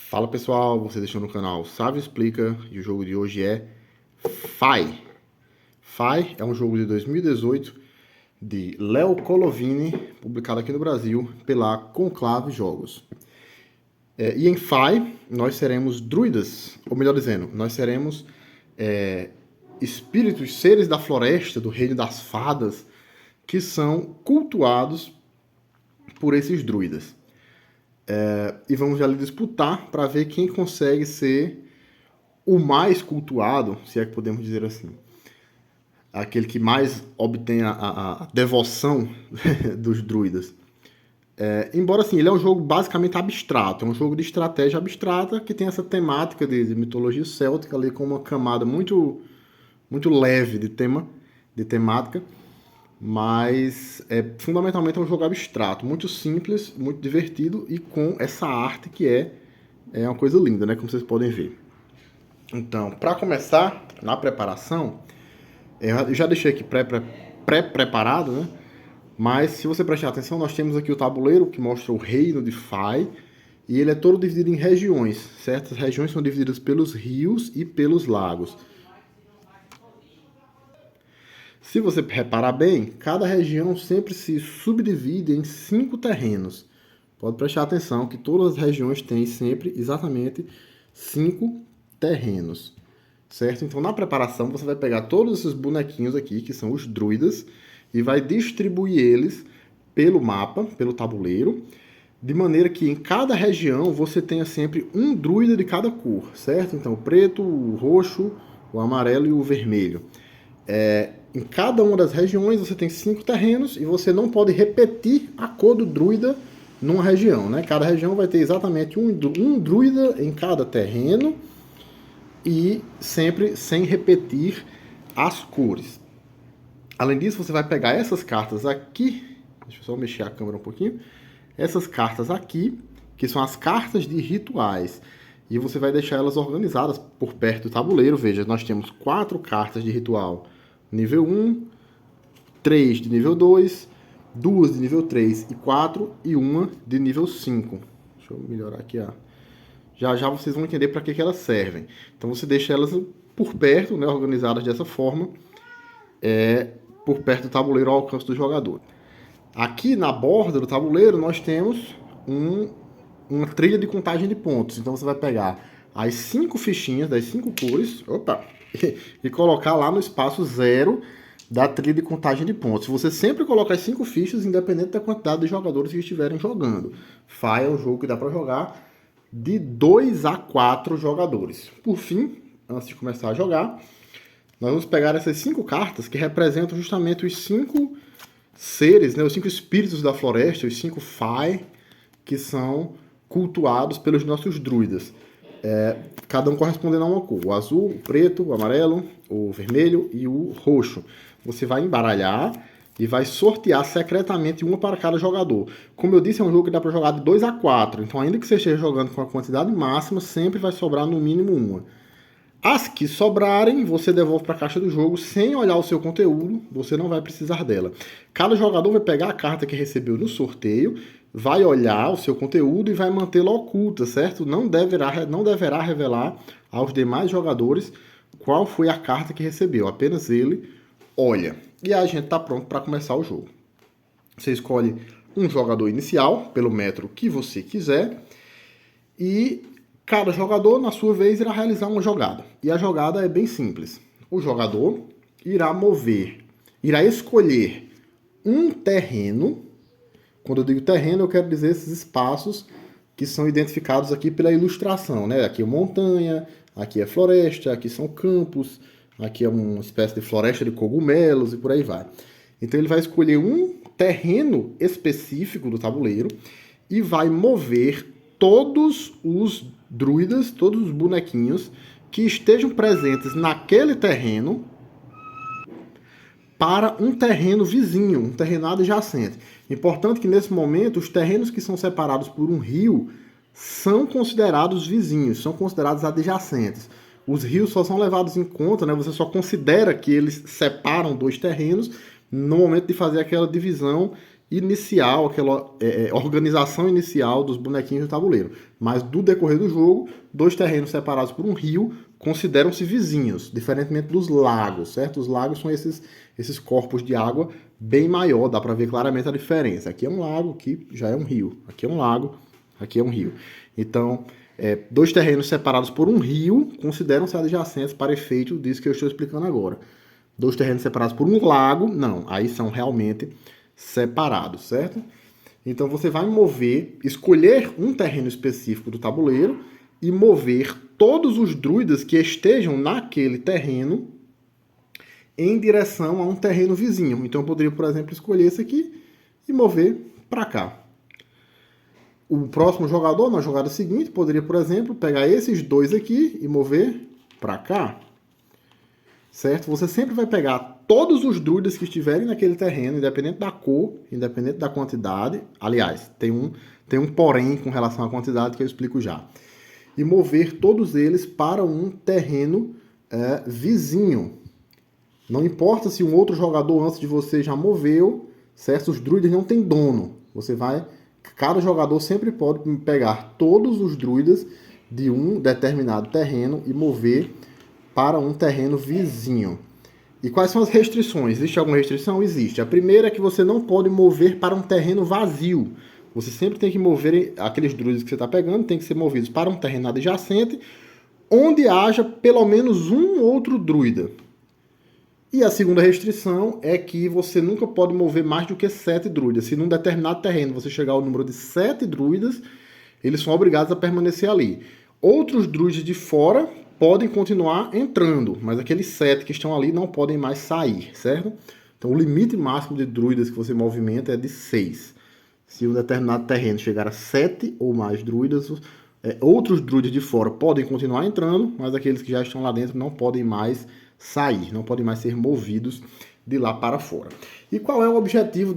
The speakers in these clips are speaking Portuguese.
Fala pessoal, vocês estão no canal Sávio Explica e o jogo de hoje é Fai. Fai é um jogo de 2018 de Léo Colovini, publicado aqui no Brasil pela Conclave Jogos. E em Fai nós seremos druidas, ou melhor dizendo, nós seremos espíritos, seres da floresta, do reino das fadas, que são cultuados por esses druidas. E vamos ali disputar para ver quem consegue ser o mais cultuado, se é que podemos dizer assim. Aquele que mais obtém a devoção dos druidas. Embora assim, ele é um jogo basicamente abstrato, é um jogo de estratégia abstrata que tem essa temática de mitologia céltica ali com uma camada muito, muito leve de temática. Mas fundamentalmente é um jogo abstrato, muito simples, muito divertido e com essa arte que é uma coisa linda, né? Como vocês podem ver. Então, para começar, na preparação, eu já deixei aqui pré-preparado, né? Mas se você prestar atenção, nós temos aqui o tabuleiro que mostra o reino de Fai e ele é todo dividido em regiões, certo? As regiões são divididas pelos rios e pelos lagos. Se você reparar bem, cada região sempre se subdivide em 5 terrenos. Pode prestar atenção que todas as regiões têm sempre exatamente 5 terrenos, certo? Então, na preparação, você vai pegar todos esses bonequinhos aqui, que são os druidas, e vai distribuir eles pelo mapa, pelo tabuleiro, de maneira que em cada região você tenha sempre um druida de cada cor, certo? Então, o preto, o roxo, o amarelo e o vermelho. Em cada uma das regiões você tem 5 terrenos e você não pode repetir a cor do druida numa região, né? Cada região vai ter exatamente um druida em cada terreno e sempre sem repetir as cores. Além disso, você vai pegar essas cartas aqui, deixa eu só mexer a câmera um pouquinho, essas cartas aqui, que são as cartas de rituais, e você vai deixar elas organizadas por perto do tabuleiro. Veja, nós temos 4 cartas de ritual nível 1, 3 de nível 2, 2 de nível 3 e 4 e 1 de nível 5. Deixa eu melhorar aqui, ó. Já vocês vão entender para que elas servem. Então você deixa elas por perto, né, organizadas dessa forma, por perto do tabuleiro ao alcance do jogador. Aqui na borda do tabuleiro nós temos uma trilha de contagem de pontos. Então você vai pegar as 5 fichinhas das 5 cores, e colocar lá no espaço 0 da trilha de contagem de pontos. Você sempre coloca as 5 fichas, independente da quantidade de jogadores que estiverem jogando. Fai é um jogo que dá para jogar de 2 a 4 jogadores. Por fim, antes de começar a jogar, nós vamos pegar essas 5 cartas que representam justamente os 5 seres, né, os 5 espíritos da floresta, os 5 Fai, que são cultuados pelos nossos druidas. Cada um correspondendo a uma cor. O azul, o preto, o amarelo, o vermelho e o roxo. Você vai embaralhar e vai sortear secretamente uma para cada jogador. Como eu disse, é um jogo que dá para jogar de 2 a 4. Então, ainda que você esteja jogando com a quantidade máxima, sempre vai sobrar no mínimo uma. As que sobrarem, você devolve para a caixa do jogo sem olhar o seu conteúdo, você não vai precisar dela. Cada jogador vai pegar a carta que recebeu no sorteio, vai olhar o seu conteúdo e vai mantê-la oculta, certo? Não deverá revelar aos demais jogadores qual foi a carta que recebeu, apenas ele olha. E aí a gente está pronto para começar o jogo. Você escolhe um jogador inicial, pelo metro que você quiser, e cada jogador, na sua vez, irá realizar uma jogada. E a jogada é bem simples. O jogador irá escolher um terreno. Quando eu digo terreno, eu quero dizer esses espaços que são identificados aqui pela ilustração, né? Aqui é montanha, aqui é floresta, aqui são campos, aqui é uma espécie de floresta de cogumelos e por aí vai. Então ele vai escolher um terreno específico do tabuleiro e vai mover todos os druidas, todos os bonequinhos que estejam presentes naquele terreno para um terreno vizinho, um terreno adjacente. Importante que nesse momento os terrenos que são separados por um rio são considerados vizinhos, são considerados adjacentes. Os rios só são levados em conta, né? Você só considera que eles separam 2 terrenos no momento de fazer aquela divisão inicial, aquela organização inicial dos bonequinhos do tabuleiro. Mas do decorrer do jogo, 2 terrenos separados por um rio consideram-se vizinhos, diferentemente dos lagos, certo? Os lagos são esses corpos de água bem maior, dá para ver claramente a diferença. Aqui é um lago, aqui já é um rio. Aqui é um lago, aqui é um rio. Então, 2 terrenos separados por um rio consideram-se adjacentes para efeito disso que eu estou explicando agora. 2 terrenos separados por um lago, não, aí são realmente separados, certo? Então você vai mover, escolher um terreno específico do tabuleiro e mover todos os druidas que estejam naquele terreno em direção a um terreno vizinho. Então eu poderia, por exemplo, escolher esse aqui e mover para cá. O próximo jogador, na jogada seguinte, poderia, por exemplo, pegar esses 2 aqui e mover para cá. Certo? Você sempre vai pegar todos os druidas que estiverem naquele terreno, independente da cor, independente da quantidade. Aliás, tem um porém com relação à quantidade que eu explico já. E mover todos eles para um terreno vizinho. Não importa se um outro jogador antes de você já moveu, certo? Os druidas não têm dono. Cada jogador sempre pode pegar todos os druidas de um determinado terreno e mover para um terreno vizinho. E quais são as restrições? Existe alguma restrição? Existe. A primeira é que você não pode mover para um terreno vazio. Você sempre tem que mover aqueles druidas que você está pegando, tem que ser movidos para um terreno adjacente, onde haja pelo menos um outro druida. E a segunda restrição é que você nunca pode mover mais do que 7 druidas. Se num determinado terreno você chegar ao número de 7 druidas, eles são obrigados a permanecer ali. Outros druidas de fora podem continuar entrando, mas aqueles 7 que estão ali não podem mais sair, certo? Então o limite máximo de druidas que você movimenta é de 6. Se um determinado terreno chegar a 7 ou mais druidas, outros druidas de fora podem continuar entrando, mas aqueles que já estão lá dentro não podem mais sair, não podem mais ser movidos de lá para fora. E qual é o objetivo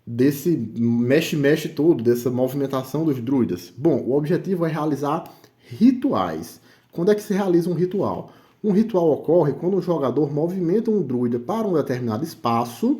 desse mexe-mexe todo, dessa movimentação dos druidas? Bom, o objetivo é realizar rituais. Quando é que se realiza um ritual? Um ritual ocorre quando o jogador movimenta um druida para um determinado espaço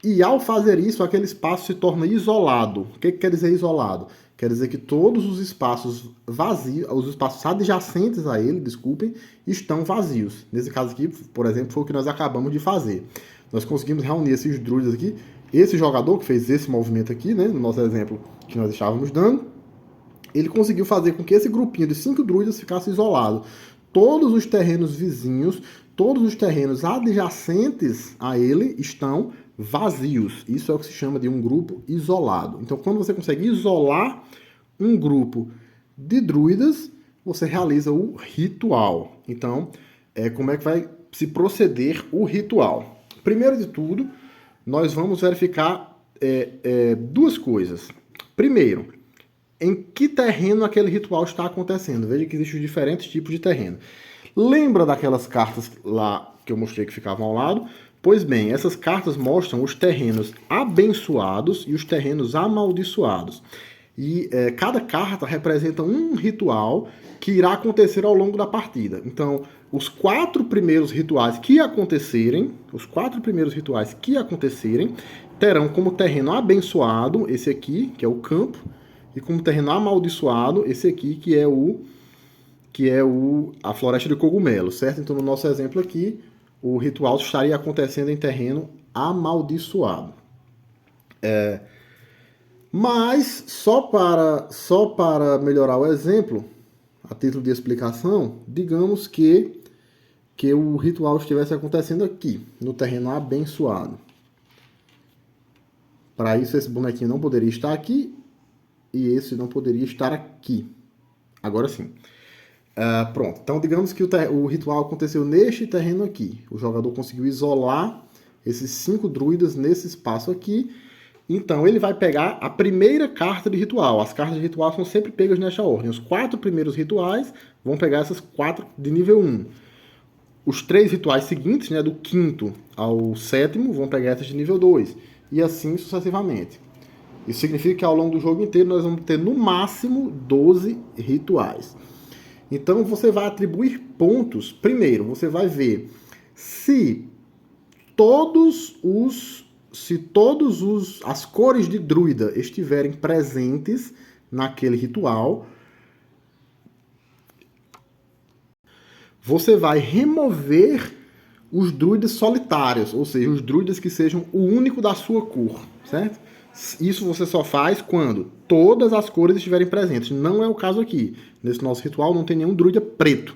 e, ao fazer isso, aquele espaço se torna isolado. O que quer dizer isolado? Quer dizer que todos os espaços vazios, os espaços adjacentes a ele, desculpem, estão vazios. Nesse caso aqui, por exemplo, foi o que nós acabamos de fazer. Nós conseguimos reunir esses druidas aqui. Esse jogador que fez esse movimento aqui, né, no nosso exemplo que nós estávamos dando, ele conseguiu fazer com que esse grupinho de 5 druidas ficasse isolado. Todos os terrenos vizinhos, todos os terrenos adjacentes a ele estão vazios. Isso é o que se chama de um grupo isolado. Então, quando você consegue isolar um grupo de druidas, você realiza o ritual. Então, como é que vai se proceder o ritual? Primeiro de tudo, nós vamos verificar 2 coisas. Primeiro, em que terreno aquele ritual está acontecendo. Veja que existem diferentes tipos de terreno. Lembra daquelas cartas lá que eu mostrei que ficavam ao lado? Pois bem, essas cartas mostram os terrenos abençoados e os terrenos amaldiçoados. E cada carta representa um ritual que irá acontecer ao longo da partida. Então, os 4 primeiros rituais que acontecerem, terão como terreno abençoado esse aqui, que é o campo, e como terreno amaldiçoado esse aqui, que é a floresta de cogumelo, certo? Então, no nosso exemplo aqui, o ritual estaria acontecendo em terreno amaldiçoado. Mas, só para melhorar o exemplo, a título de explicação, digamos que o ritual estivesse acontecendo aqui, no terreno abençoado. Para isso, esse bonequinho não poderia estar aqui e esse não poderia estar aqui. Agora sim. Pronto. Então, digamos que o ritual aconteceu neste terreno aqui. O jogador conseguiu isolar esses 5 druidas nesse espaço aqui. Então, ele vai pegar a primeira carta de ritual. As cartas de ritual são sempre pegas nesta ordem. Os 4 primeiros rituais vão pegar essas 4 de nível 1. Os 3 rituais seguintes, né, do 5º ao 7º, vão pegar essas de nível 2. E assim sucessivamente. Isso significa que ao longo do jogo inteiro nós vamos ter no máximo 12 rituais. Então você vai atribuir pontos. Primeiro, você vai ver se todos os se todas as cores de druida estiverem presentes naquele ritual, você vai remover os druidas solitários, ou seja, os druidas que sejam o único da sua cor, certo? Isso você só faz quando todas as cores estiverem presentes. Não é o caso aqui. Nesse nosso ritual não tem nenhum druida preto.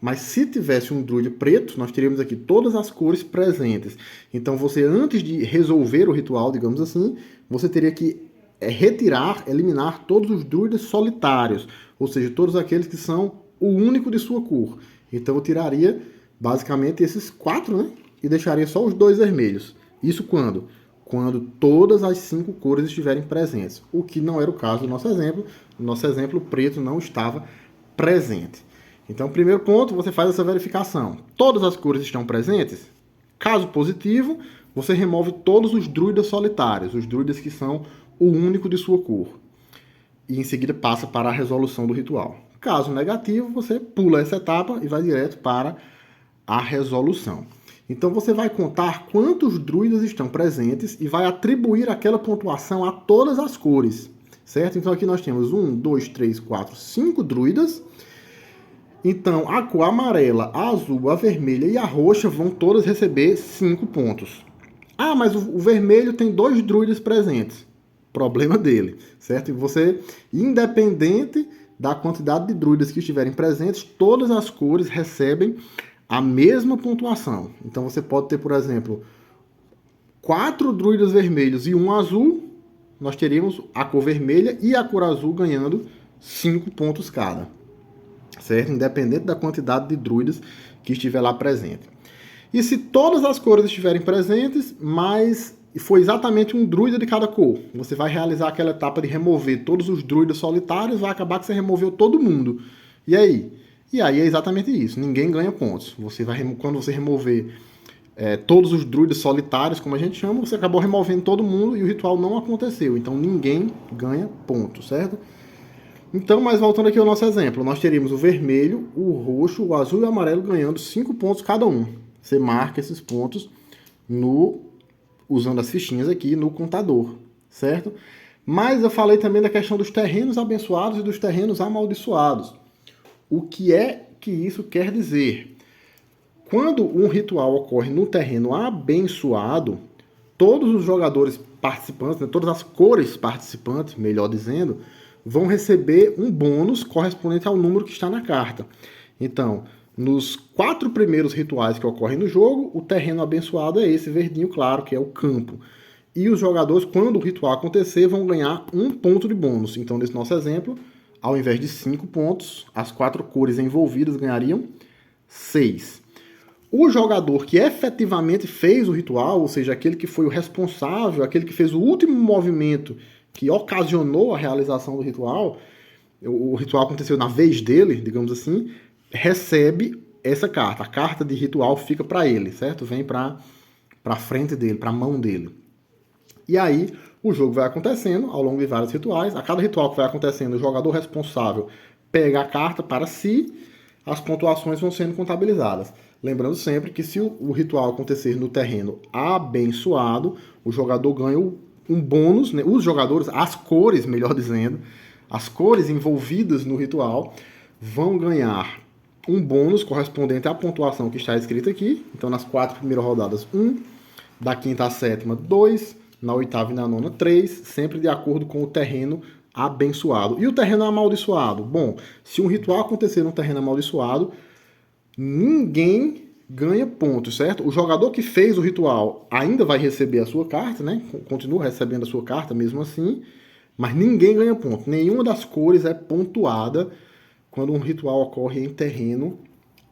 Mas se tivesse um druida preto, nós teríamos aqui todas as cores presentes. Então você, antes de resolver o ritual, digamos assim, você teria que retirar, eliminar todos os druidas solitários. Ou seja, todos aqueles que são o único de sua cor. Então eu tiraria basicamente esses 4, né? E deixaria só os 2 vermelhos. Isso quando? Quando todas as 5 cores estiverem presentes. O que não era o caso do nosso exemplo. No nosso exemplo, o preto não estava presente. Então, primeiro ponto, você faz essa verificação. Todas as cores estão presentes? Caso positivo, você remove todos os druidas solitários, os druidas que são o único de sua cor. E em seguida passa para a resolução do ritual. Caso negativo, você pula essa etapa e vai direto para a resolução. Então você vai contar quantos druidas estão presentes e vai atribuir aquela pontuação a todas as cores, certo? Então aqui nós temos 1, 2, 3, 4, 5 druidas. Então a cor amarela, a azul, a vermelha e a roxa vão todas receber 5 pontos. Ah, mas o vermelho tem 2 druidas presentes. Problema dele, certo? E você, independente da quantidade de druidas que estiverem presentes, todas as cores recebem a mesma pontuação. Então você pode ter, por exemplo, 4 druidas vermelhos e 1 azul, nós teríamos a cor vermelha e a cor azul ganhando 5 pontos cada, certo? Independente da quantidade de druidas que estiver lá presente. E se todas as cores estiverem presentes, mas foi exatamente um druida de cada cor, você vai realizar aquela etapa de remover todos os druidas solitários, vai acabar que você removeu todo mundo. E aí? E aí é exatamente isso, ninguém ganha pontos. Quando você remover todos os druidas solitários, como a gente chama, você acabou removendo todo mundo e o ritual não aconteceu. Então ninguém ganha pontos, certo? Então, mas voltando aqui ao nosso exemplo, nós teríamos o vermelho, o roxo, o azul e o amarelo ganhando 5 pontos cada um. Você marca esses pontos usando as fichinhas aqui no contador, certo? Mas eu falei também da questão dos terrenos abençoados e dos terrenos amaldiçoados. O que é que isso quer dizer? Quando um ritual ocorre no terreno abençoado, todos os jogadores participantes, né, todas as cores participantes, melhor dizendo, vão receber um bônus correspondente ao número que está na carta. Então, nos 4 primeiros rituais que ocorrem no jogo, o terreno abençoado é esse verdinho claro, que é o campo. E os jogadores, quando o ritual acontecer, vão ganhar 1 ponto de bônus. Então, nesse nosso exemplo, ao invés de 5 pontos, as 4 cores envolvidas ganhariam 6. O jogador que efetivamente fez o ritual, ou seja, aquele que foi o responsável, aquele que fez o último movimento que ocasionou a realização do ritual, o ritual aconteceu na vez dele, digamos assim, recebe essa carta. A carta de ritual fica para ele, certo? Vem para frente dele, para a mão dele. E aí o jogo vai acontecendo ao longo de vários rituais. A cada ritual que vai acontecendo, o jogador responsável pega a carta para si, as pontuações vão sendo contabilizadas. Lembrando sempre que se o ritual acontecer no terreno abençoado, o jogador ganha um bônus, né? Os jogadores, as cores, melhor dizendo, as cores envolvidas no ritual vão ganhar um bônus correspondente à pontuação que está escrita aqui. Então, nas 4 primeiras rodadas, 1, da 5ª à 7ª, 2, na 8ª e na 9ª, 3, sempre de acordo com o terreno abençoado. E o terreno amaldiçoado? Bom, se um ritual acontecer no terreno amaldiçoado, ninguém ganha pontos, certo? O jogador que fez o ritual ainda vai receber a sua carta, né? Continua recebendo a sua carta mesmo assim, mas ninguém ganha ponto. Nenhuma das cores é pontuada quando um ritual ocorre em terreno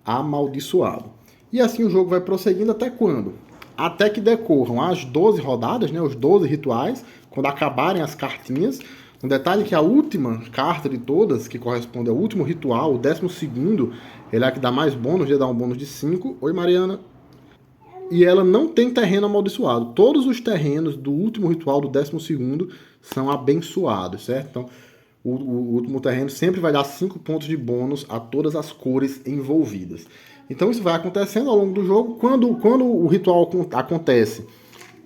amaldiçoado. E assim o jogo vai prosseguindo até quando? Até que decorram as 12 rodadas, né? Os 12 rituais, quando acabarem as cartinhas. Um detalhe que a última carta de todas, que corresponde ao último ritual, o 12º, ele é a que dá mais bônus, já dá um bônus de 5. Oi, Mariana. E ela não tem terreno amaldiçoado. Todos os terrenos do último ritual, do 12º, são abençoados, certo? Então, o último terreno sempre vai dar 5 pontos de bônus a todas as cores envolvidas. Então, isso vai acontecendo ao longo do jogo. Quando o ritual acontece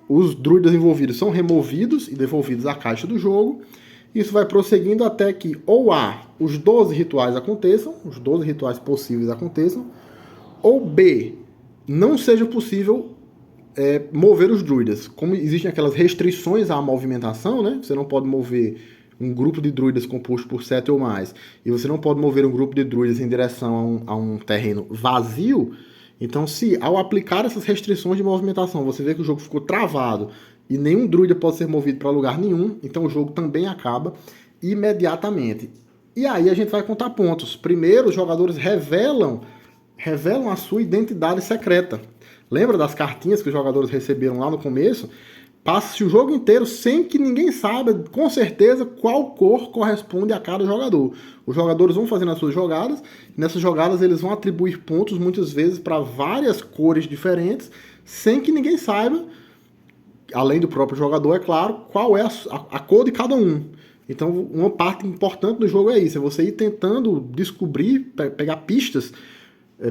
os druidas envolvidos são removidos e devolvidos à caixa do jogo. Isso vai prosseguindo até que ou A, os 12 rituais aconteçam, os 12 rituais possíveis aconteçam, ou B, não seja possível mover os druidas. Como existem aquelas restrições à movimentação, né? Você não pode mover um grupo de druidas composto por 7 ou mais, e você não pode mover um grupo de druidas em direção a um terreno vazio. Então, se ao aplicar essas restrições de movimentação, você vê que o jogo ficou travado e nenhum druida pode ser movido para lugar nenhum, então o jogo também acaba imediatamente. E aí a gente vai contar pontos. Primeiro, os jogadores revelam a sua identidade secreta. Lembra das cartinhas que os jogadores receberam lá no começo? Passa-se o jogo inteiro sem que ninguém saiba com certeza qual cor corresponde a cada jogador. Os jogadores vão fazendo as suas jogadas, e nessas jogadas eles vão atribuir pontos muitas vezes para várias cores diferentes, sem que ninguém saiba, além do próprio jogador, é claro, qual é a cor de cada um. Então uma parte importante do jogo é isso, é você ir tentando descobrir, pegar pistas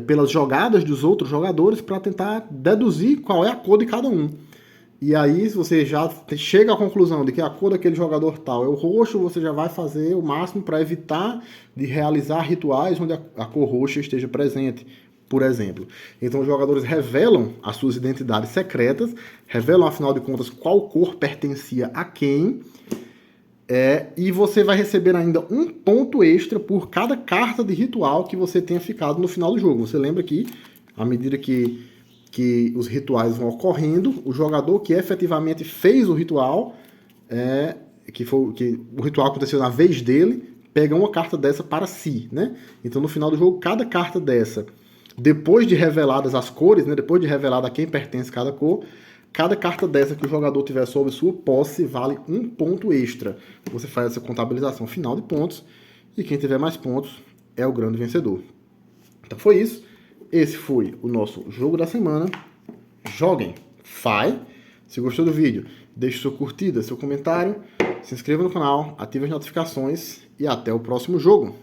pelas jogadas dos outros jogadores para tentar deduzir qual é a cor de cada um. E aí, se você já chega à conclusão de que a cor daquele jogador tal é o roxo, você já vai fazer o máximo para evitar de realizar rituais onde a cor roxa esteja presente, por exemplo. Então, os jogadores revelam as suas identidades secretas, revelam, afinal de contas, qual cor pertencia a quem, e você vai receber ainda um ponto extra por cada carta de ritual que você tenha ficado no final do jogo. Você lembra que, à medida que os rituais vão ocorrendo, o jogador que efetivamente fez o ritual, que o ritual aconteceu na vez dele, pega uma carta dessa para si, né? Então, no final do jogo, cada carta dessa, depois de reveladas as cores, né, depois de revelada a quem pertence cada cor, cada carta dessa que o jogador tiver sob sua posse vale um ponto extra. Você faz essa contabilização final de pontos, e quem tiver mais pontos é o grande vencedor. Então foi isso. Esse foi o nosso jogo da semana. Joguem, fai. Se gostou do vídeo, deixe sua curtida, seu comentário, se inscreva no canal, ative as notificações e até o próximo jogo.